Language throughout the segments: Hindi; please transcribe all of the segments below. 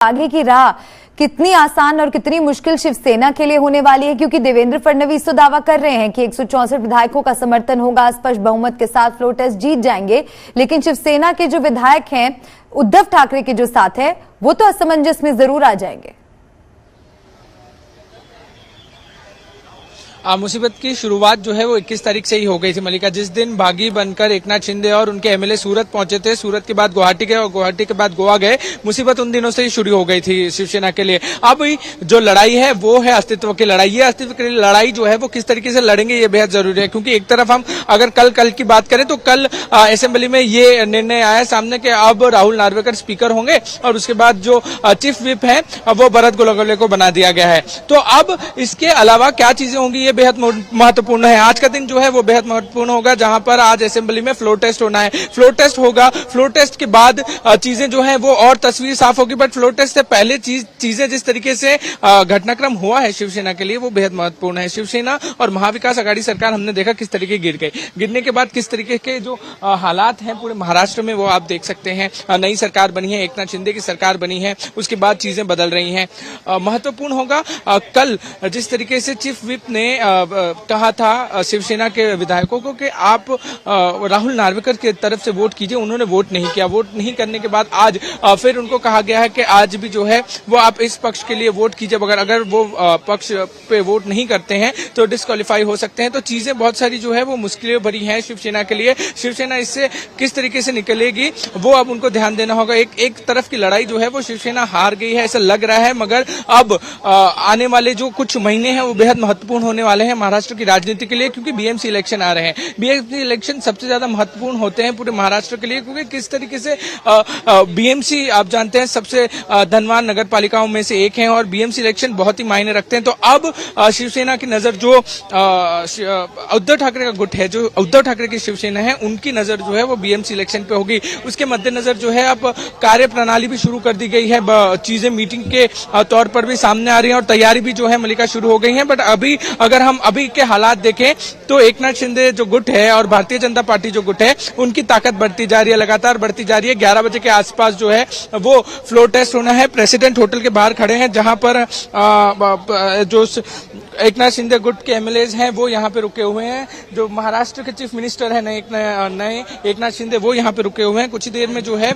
आगे की राह कितनी आसान और कितनी मुश्किल शिवसेना के लिए होने वाली है, क्योंकि देवेंद्र फडणवीस तो दावा कर रहे हैं कि 164 विधायकों का समर्थन होगा, स्पष्ट बहुमत के साथ फ्लोर टेस्ट जीत जाएंगे। लेकिन शिवसेना के जो विधायक हैं उद्धव ठाकरे के जो साथ है वो तो असमंजस में जरूर आ जाएंगे। मुसीबत की शुरुआत जो है वो 21 तारीख से ही हो गई थी मलिका, जिस दिन बागी बनकर एकनाथ शिंदे और उनके एमएलए सूरत पहुंचे थे। सूरत के बाद गुवाहाटी गए और गुवाहाटी के बाद गोवा गए। मुसीबत उन दिनों से ही शुरू हो गई थी शिवसेना के लिए। अब जो लड़ाई है वो है अस्तित्व की लड़ाई। ये अस्तित्व की लड़ाई जो है वो किस तरीके से लड़ेंगे ये बेहद जरूरी है, क्योंकि एक तरफ हम अगर कल की बात करें तो कल असेंबली में ये निर्णय आया सामने के अब राहुल नार्वेकर स्पीकर होंगे और उसके बाद जो चीफ विप है वो भरत गोलगले को बना दिया गया है। तो अब इसके अलावा क्या चीजें होंगी ये बेहद महत्वपूर्ण है। आज का दिन जो है वो बेहद महत्वपूर्ण होगा, जहां पर आज असेंबली में फ्लोर टेस्ट होना है। फ्लोर टेस्ट होगा, फ्लोर टेस्ट के बाद चीजें जो है वो और तस्वीर साफ होगी। बट फ्लोर टेस्ट से पहले चीजें जिस तरीके से घटनाक्रम हुआ है शिवसेना के लिए वो बेहद महत्वपूर्ण है। शिवसेना और महाविकास आघाड़ी सरकार हमने देखा किस तरीके गिर गई। गिरने के बाद किस तरीके के जो हालात हैं पूरे महाराष्ट्र में वो आप देख सकते हैं। नई सरकार बनी है, एकनाथ शिंदे की सरकार बनी है, उसके बाद चीजें बदल रही हैं। महत्वपूर्ण होगा कल जिस तरीके से चीफ विप ने कहा था शिवसेना के विधायकों को कि आप राहुल नार्वेकर की तरफ से वोट कीजिए। उन्होंने वोट नहीं किया। वोट नहीं करने के बाद आज फिर उनको कहा गया है कि आज भी जो है वो आप इस पक्ष के लिए वोट कीजिए। अगर वो पक्ष पे वोट नहीं करते हैं तो डिस्क्वालीफाई हो सकते हैं। तो चीजें बहुत सारी जो है वो मुश्किलें भरी हैं शिवसेना के लिए। शिवसेना इससे किस तरीके से निकलेगी वो अब उनको ध्यान देना होगा। एक तरफ की लड़ाई जो है वो शिवसेना हार गई है ऐसा लग रहा है, मगर अब आने वाले जो कुछ महीने हैं वो बेहद महत्वपूर्ण होने वाले हैं महाराष्ट्र की राजनीति के लिए, क्योंकि बीएमसी इलेक्शन आ रहे हैं। बीएमसी इलेक्शन सबसे ज्यादा महत्वपूर्ण होते हैं पूरे महाराष्ट्र के लिए, क्योंकि किस तरीके से बीएमसी आप जानते हैं सबसे धनवान नगर पालिकाओं में से एक है और बीएमसी इलेक्शन बहुत ही मायने रखते हैं। तो अब शिवसेना की नजर जो उद्धव ठाकरे का गुट है, जो उद्धव ठाकरे की शिवसेना है, उनकी नजर जो है वो बीएमसी इलेक्शन पे होगी। उसके मद्देनजर जो है अब कार्य प्रणाली भी शुरू कर दी गई है। चीजें मीटिंग के तौर पर भी सामने आ रही है और तैयारी भी जो है मलिका शुरू हो गई है। बट अगर हम अभी के हालात देखें तो एकनाथ शिंदे जो गुट है और भारतीय जनता पार्टी जो गुट है उनकी ताकत बढ़ती जा रही है, लगातार बढ़ती जा रही है। 11 बजे के आसपास जो है वो फ्लोर टेस्ट होना है। प्रेसिडेंट होटल के बाहर खड़े हैं, जहां पर जो एकनाथ शिंदे गुट के एमएलएज हैं वो यहाँ पे रुके हुए हैं। जो महाराष्ट्र के चीफ मिनिस्टर है नए एकनाथ शिंदे वो यहाँ पे रुके हुए हैं। कुछ ही देर में जो है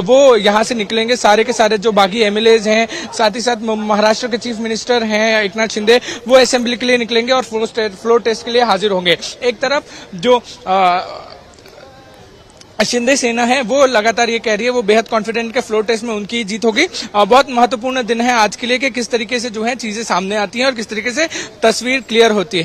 वो यहाँ से निकलेंगे। सारे के सारे जो बागी एमएलएज हैं, साथ ही साथ महाराष्ट्र के चीफ मिनिस्टर हैं एकनाथ शिंदे, वो असेंबली के लिए निकलेंगे और फ्लोर टेस्ट के लिए हाजिर होंगे। एक तरफ जो शिंदे सेना है वो लगातार ये कह रही है, वो बेहद कॉन्फिडेंट के फ्लोर टेस्ट में उनकी जीत होगी। बहुत महत्वपूर्ण दिन है आज के लिए कि किस तरीके से जो है चीजें सामने आती हैं और किस तरीके से तस्वीर क्लियर होती है।